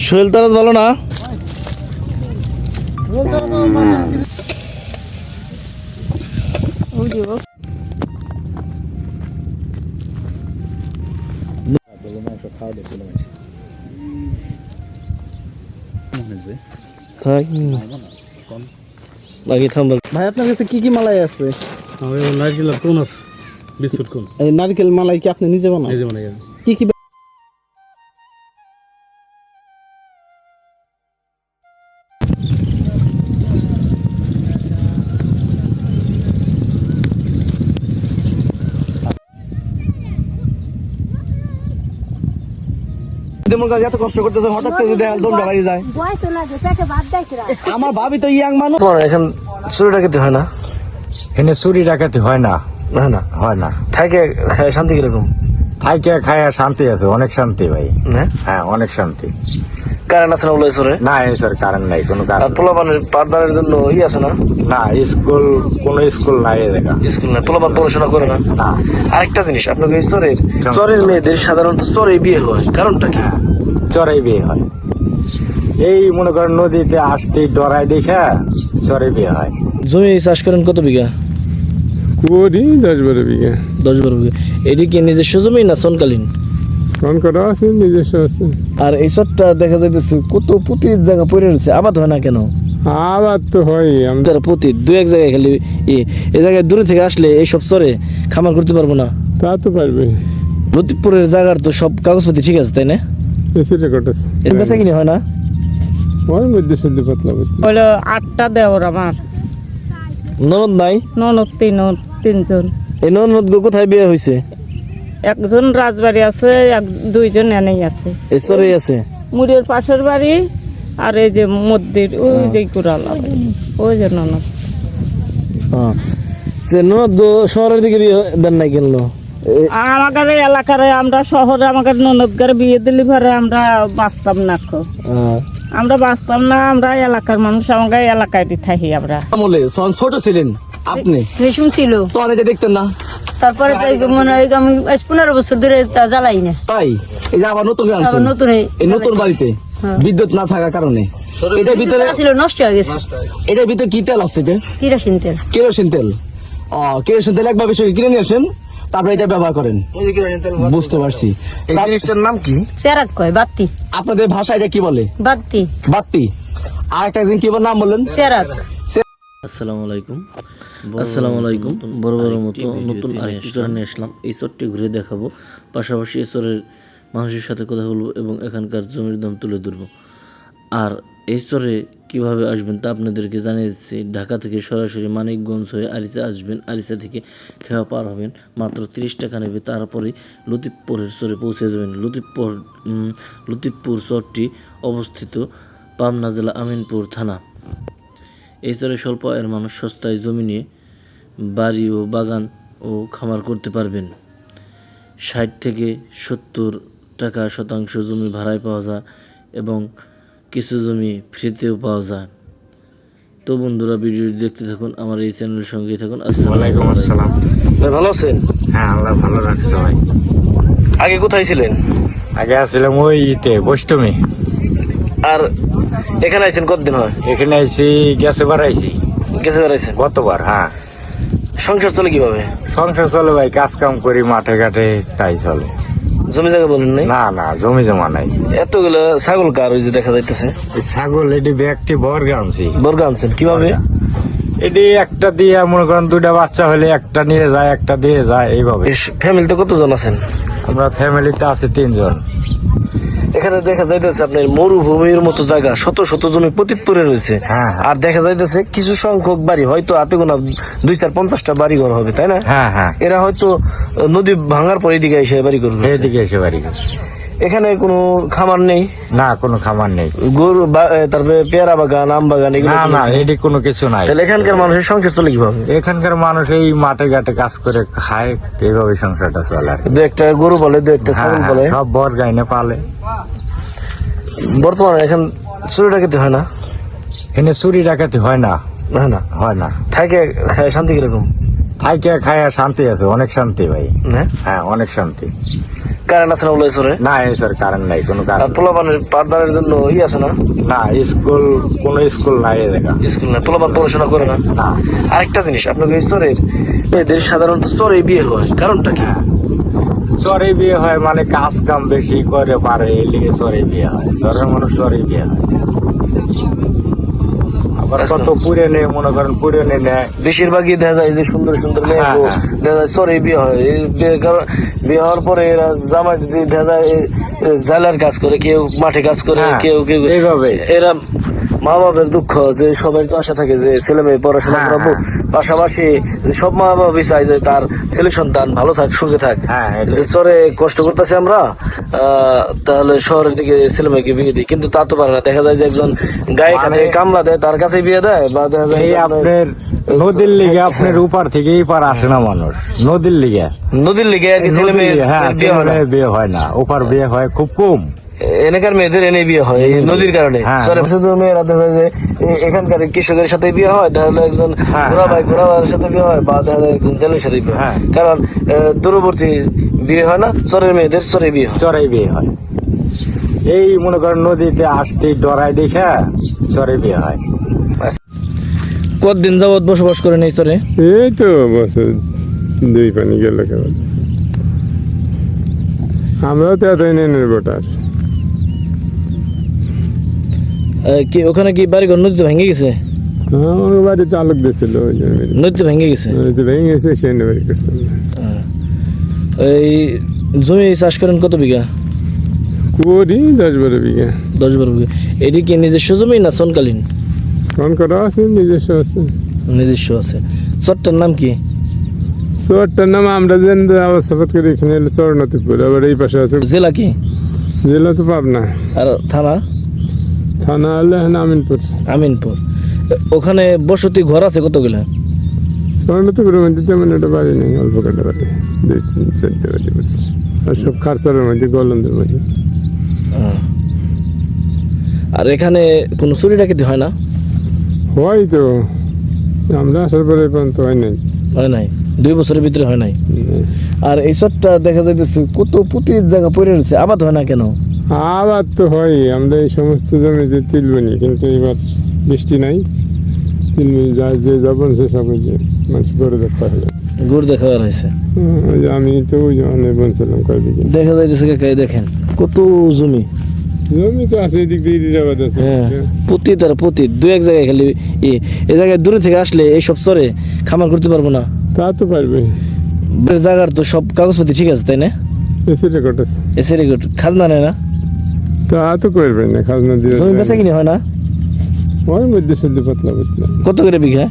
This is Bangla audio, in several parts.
শরীর তারাজ ভালো না? ভাই আপনার কাছে কি কি মালাই আছে? নারকেল কোন আছে, বিস্কুট কোন? এই নারকেল মালাই কি আপনি নিজে বানান? এই যে মানে কি কি এত কষ্ট করতেছে, হঠাৎ করে যদি দমটা বাড়ি যায়। আমার ভাবি তো ইয়াং মানুষ। এখন চুরি ডাকাতি হয় না? এখানে চুরি ডাকাতি হয় না, না না হয় না। থাকে শান্তি কিরকম? থাইকে খায় শান্তি আছে, অনেক শান্তি ভাই। হ্যাঁ অনেক শান্তি। কারেন্ট আছে না বলে সরে? না এসব কারণ নাই, কোনো কারণ। পোলাপানের পাঠদানের জন্য আছে না? না স্কুল, কোনো স্কুল নাই এ জায়গা। স্কুল নাই, পোলাপান পড়াশোনা করে না। আরেকটা জিনিস, আপনাকে চরের মেয়েদের সাধারণত চরে বিয়ে হয়, কারণটা কি? চড়াই বিয়ে হয়, এই মনে করেন নদীতে আসতে ডরাই দেখা চরে বিয়ে হয়। জমি চাষ করেন কত বিঘা? করি 10-12 বিঘা। 10-12 বিঘা। এটি কি নিজস্ব জমি না সনকালীন? কোন করা আছে, নিজস্ব আছে। আর এই চরটা দেখা যাইতেছে কত পুতির জায়গা পড়ে রয়েছে, আবাদ হয় না কেন? আবার তো হয় আমাদের পুতির দু এক জায়গায় খালি এই জায়গায় দূরে থেকে আসলে এইসব চরে খামার করতে পারবো না। তা তো পারবে। লতিফপুরের জায়গার তো সব কাগজপাতি ঠিক আছে, তাই না? এসি রেকর্ড আছে, এর বেচা কিনে হয় না? ওর মধ্যে শুদ্ধ পাতলা হলো 8টা দেওর আমার। ননদ নাই? ননদ 3জন। এই ননদ গো কোথায় বিয়ে হয়েছে? একজন রাজবাড়ি আছে, 2জন এনেই আছে। এই চরেই আছে? মুড়ের পাশের বাড়ি আর এই যে মন্দির ওই যে কুড়ালা ওই যে ননদ। ননদ গো শহরের দিকে বিয়ে দেন নাই কেন? আমাদের এলাকার আমরা শহরে আমাদের ননদগার বিয়ে দিলি পরে আমরা বাঁচতাম না, আমরা বাঁচতাম না। আমরা এলাকার মানুষ, আমাদের এলাকায় থাকি আমরা। ছোট ছিলেন আপনি? শুনছিল তো অনেকে দেখতেন না? তারপরে মনে হয় আমি 15 বছর ধরে জ্বালাই না। তাই এই যে আবার নতুন নতুন বাড়িতে বিদ্যুৎ না থাকার কারণে এটার ভিতরে ছিল নষ্ট হয়ে গেছে। এটার ভিতরে কি তেল আছে? কেরোসিন তেল। কেরোসিন তেল। কেরোসিন তেল একবার বেশি কিনে নিয়ে আসেন, তারপরে এটা ব্যবহার করেন। বুঝতে পারছি। এই জিনিসটার নাম কি? চেরাক কয়, বাতি। আপনাদের ভাষায় এটা কি বলে? বাতি। বাতি। আর একটা জিনিস কি নাম বললেন? চেরাক। আসসালামু আলাইকুম। বড় মতো নতুন আরেকটি চর নিয়ে আসলাম। এই চরটি ঘুরে দেখাবো, পাশাপাশি এই চরের মানুষের সাথে কথা বলবো এবং এখানকার জমির দাম তুলে ধরবো। আর এই চরে কীভাবে আসবেন তা আপনাদেরকে জানিয়ে দিচ্ছি। ঢাকা থেকে সরাসরি মানিকগঞ্জ হয়ে আরিচা আসবেন, আরিচা থেকে খেয়া পার হবেন, মাত্র 30 টাকা নেবে। তারপরে লতিফপুরের চরে পৌঁছে যাবেন। লতিফপুর চরটি অবস্থিত পাবনা জেলা আমিনপুর থানা। এই চরে স্বল্প আয়ের মানুষ সস্তায় জমি নিয়ে বাড়ি ও বাগান ও খামার করতে পারবেন। 60 থেকে 70 টাকা শতাংশ জমি ভাড়ায় পাওয়া যায় এবং কিছু জমি ফ্রিতেও পাওয়া যায়। তো বন্ধুরা ভিডিওটি দেখতে থাকুন, আমার এই চ্যানেলের সঙ্গেই থাকুন। ওয়ালাইকুম আসসালাম। ভাই ভালো আছেন? হ্যাঁ আল্লাহ ভালো রাখছে ভাই। আগে কোথায় ছিলেন? আগে আসছিলাম ওই বৈষ্টমী। আর এখানে আইছেন কতদিন হয়? এখানে আইছি গেছে বেড়াইছেন গতবার। হ্যাঁ। সংসার চলে কিভাবে? সংসার চলে ভাই, কাজ কাম করি মাঠে ঘাটে, তাই চলে। জমি জায়গা বলেন নাই? না জমি জমা নাই। এতগুলো ছাগল কার ওই যে দেখা যাইতেছে? ছাগল এটি ব্যক্তি বর্গা আনছেন। কিভাবে? এটি একটা দিয়ে মনে করেন 2টা বাচ্চা হলে একটা নিয়ে যায়, একটা দিয়ে যায়, এইভাবে। ফ্যামিলিতে কতজন আছেন? আমরা ফ্যামিলিতে আছি 3 জন। এখানে দেখা যাইতেছে আপনার মরুভূমির মতো জায়গা, শত শত জমি প্রতিপুরে রয়েছে। আর দেখা যাইতেছে কিছু সংখ্যক বাড়ি, হয়তো হাতে গোনা 2-4-50টা বাড়ি ঘর হবে, তাই না? হ্যাঁ। এরা হয়তো নদী ভাঙার পর এদিকে এসে বাড়ি করবে। এখানে কোনো খামার নেই? না কোনো খামার নেই। গরু তারপরে পেয়ারা বাগান, আম বাগান এগুলো না এটি কোনো কিছু নাই। তাহলে এখানকার মানুষের সংসার চলে কিভাবে? এখানকার মানুষ এই মাঠে ঘাটে কাজ করে খায়, এইভাবে সংসারটা চলে। 2-1টা গরু পালে, 2-1টা ছাগল পালে, সব বর গাইনে পালে। বর্তমানে এখন চুরি ডাকাতি হয় না? এখানে চুরি ডাকাতি হয় না, না হয় না। থাকে শান্তি কিরকম? থাইকে খায়া শান্তি আছে, অনেক শান্তি ভাই। না হ্যাঁ, অনেক শান্তি। কারেন্ট আছে না বলে সরে? না, এই স্যার কারেন্ট নাই, কোনো আর কারেন্ট পোলাপানের পাঠদানের জন্য আছে না? না। স্কুল, কোনো স্কুল নাই এই জায়গা। স্কুল না, পোলাপান পড়াশোনা করে না। না। আরেকটা জিনিস, আপনাদের এই চরের মেয়েদের সাধারণত চরে বিয়ে হয়, কারণটা কি? চরে বিয়ে হয় মানে কাজ কাম বেশি করে পারে, এই লিগে চরে বিয়ে হয়। চরের মানুষ চরে বিয়ে হয়। আবার কত পুরেনে, মনে করেন পুরেনে নেয়। বেশিরভাগই দেখা যায় যে সুন্দর সুন্দর মেয়ে হ্যাঁ, হ্যাঁ। দেখা যায় চরে বিয়ে হয়। এই বিয়ে হওয়ার পরে এরা জামাই যদি দেখা যায় জালার কাজ করে, কেউ মাঠে কাজ করে, হ্যাঁ, কেউ কেউ এইভাবে। এরা মা বাবার দুঃখ যে সবাই তো আশা থাকে যে ছেলে মেয়ে পড়াশোনা হ্যাঁ, করাবো, পাশাপাশি যে সব মা বাবা চায় যে তার ছেলে সন্তান ভালো থাক, সুখে থাক। হ্যাঁ, এটাই। যে চরে কষ্ট করতেছি আমরা, তাহলে শহরের দিকে ছেলে মেয়েকে বিয়ে দিই, কিন্তু তা তো পারে না। দেখা যায় যে একজন গায়ে কাটে কামলা দেয়, তার কাছে বিয়ে দেয়, বা দেখা যায় এই যে আপনার নদীর লিগে আপনার উপার থেকে এই পার আসে না মানুষ, নদীর লিগে। নদীর লিগে আর কি ছেলে মেয়ে হ্যাঁ, বিয়ে হয় না। বিয়ে হয় না, ওপার বিয়ে হয় খুব কম। এনেকার মেয়েদের এনে বিয়ে হয় এই নদীর কারণে। হ্যাঁ। চরে শুধু মেয়েরা দেখা যায় যে এখানকার কৃষকের সাথে বিয়ে হয়, তাহলে একজন হ্যাঁ, ঘোড়ার সাথে বিয়ে হয়, বা দেখা যায় একজন জেলের সাথে বিয়ে হয়। হ্যাঁ। কারণ দূরবর্তী বিয়ে হয় না, চরের মেয়েদের চরে বিয়ে হয়। চরে বিয়ে হয়। এই মনে করেন নদীতে আসতে ডরাই দেখা চরে বিয়ে হয়। কতদিন যাবত বসবাস করেন এই চরে? এই তো বছর 2 পানি গেল কেবল। আমরাও তো এতই নেই ভোটার। কি ওখানে কি বাড়ি ঘর নদীতে ভেঙে গেছে? আমার বাড়িতে আলোক দিয়েছিল, ওই জন্য নদীতে ভেঙে গেছে। নদীতে ভেঙে গেছে, সেই বাড়ি করছে। এই জমি চাষ করেন কত বিঘা? করি 10-12 বিঘা। 10-12 বিঘা। এটি কি নিজস্ব জমি না সনকালীন? ফোন করা আছে, নিজস্ব আছে। নিজস্ব আছে। চরটার নাম কি? চরটার নাম আমরা যেন আবাসাবাদ করি, এখানে হলো চরনতিপুর। আবার এই পাশে আছে জেলা কি? জেলা তো পাবনা। আর থানা? থানা হলে আমিনপুর। আমিনপুর। ওখানে বসতি ঘর আছে কতগুলা? চরনতিপুরের মধ্যে তেমন একটা বাড়ি নেই, অল্প কাটা বাড়ি, 2-4টা বাড়ি করছে। আর সব খারচারের মধ্যে, গলন্দের মধ্যে। আর এখানে কোনো চুরি ডাকাতি হয় না? হয় তো, আমরা আসার পরে পর্যন্ত হয় নাই। হয় নাই, 2 বছরের ভিতরে হয় নাই। আর এই চরটা দেখা যাইতেছে কত প্রতি জায়গা পড়ে রয়েছে, আবাদ হয় না কেন? আবার তো হয়, আমরা এই সমস্ত জমিতে তিল বনি, কিন্তু এবার বৃষ্টি নাই। তিল যে যাবেন সে সব ওই যে মানুষ গড়ে দেখা হয়ে যাচ্ছে। গুড় দেখা হয়েছে। ওই যে আমি তো ওই অনেক বলছিলাম কয় বিঘে দেখা যাইতেছে কাকা, দেখেন কত জমি। জমি তো আছে, এদিক দিয়ে ইরাবাদ আছে। হ্যাঁ, প্রতি 2-1 জায়গায় খালি এই জায়গায় দূরে থেকে আসলে এইসব চরে খামার করতে পারবো না। তা তো পারবে। জায়গার তো সব কাগজপাতি ঠিক আছে, তাই না? এসি রেকর্ড আছে। এসে রেকর্ড, খাজনা নেয় না? তা তো করবে না, খাজনা দিয়ে জমি বেচা কিনে হয় না? ওর মধ্যে শুদ্ধ পাতলা পাতলা। কত করে বিঘা?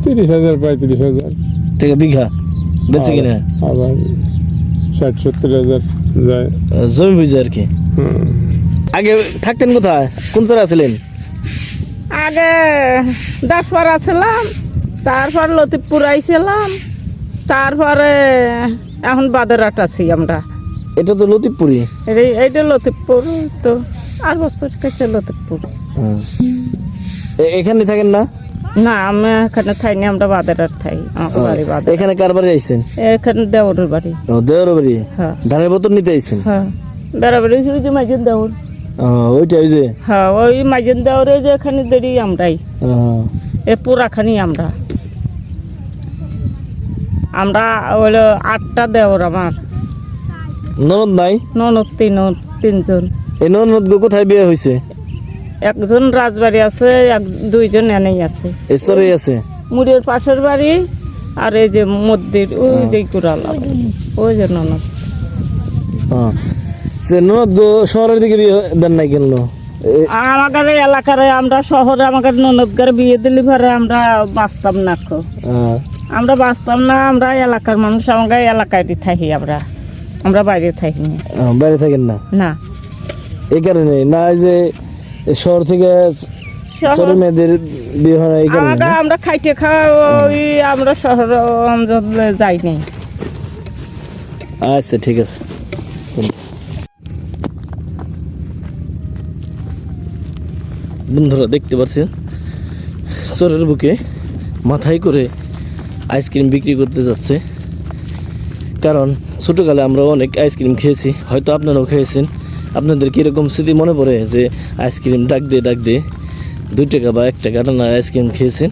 30,000 35,000 থেকে বিঘা বেচে কিনে। আবার 60-70,000 যায়। জমি বুঝে আর কি। আগে থাকতেন কোথায়, কোন চরে আছিলেন? আগে দাসপাড়া ছিলাম, তারপর লতিফপুর আইছিলাম, তারপরে এখন বাদেরহাট আছি আমরা। এটা তো লতিফপুরি। এইটা লতিফপুর, তো 8 বছর কাছে লতিফপুর। এখানে থাকেন না? না, আমি এখানে থাইনি, আমরা বাদেরহাট থাই, আমাকে বাড়ি বাদেরহাট। এখানে কার বাড়ি আইছেন? এখানে দেওরের বাড়ি। ও, দেওর বাড়ি। হ্যাঁ। ধানের বোতল নিতে আইছেন? হ্যাঁ, বেড়াবেড়ি ওই যে মাইজেন দেওর। ওইটা ওই যে। হ্যাঁ, ওই মাইজেন দেওরে যে এখানে দেরি আমরাই, এ পুরাখানি আমরা হলো 8টা দেওর আমার। ননদ নাই? ননদ 3জন। এই ননদ গো কোথায় বিয়ে হয়েছে? একজন রাজবাড়ি আছে, 2জন এনেই আছে। এই চরেই আছে? মুড়ের পাশের বাড়ি, আর এই যে মন্দির ওই যে কুড়ালা, ওই যে ননদ। সে ননদ গো শহরের দিকে বিয়ে দেন নাই কেন? আমাদের এলাকার, আমরা শহরে আমাদের ননদগার বিয়ে দিলি পরে আমরা বাঁচতাম না। আমরা বাঁচতাম না, আমরা এলাকার মানুষ, আমাদের এলাকায় থাকি, আমরা বাইরে থাকি না। বাইরে থাকেন না? না, এই কারণে না, এই যে শহর থেকে চরের মেয়েদের বিয়ে হয় না এই কারণে? আমরা খাইতে ওই আমরা শহর অঞ্চলে যাই নাই। আচ্ছা, ঠিক আছে। বন্ধুরা দেখতে পাচ্ছেন চরের বুকে মাথায় করে আইসক্রিম বিক্রি করতে যাচ্ছে। কারণ ছোটোকালে আমরা অনেক আইসক্রিম খেয়েছি, হয়তো আপনারাও খেয়েছেন। আপনাদের কীরকম স্মৃতি মনে পড়ে যে আইসক্রিম ডাক দিয়ে 2 টাকা বা 1 টাকা আইসক্রিম খেয়েছেন?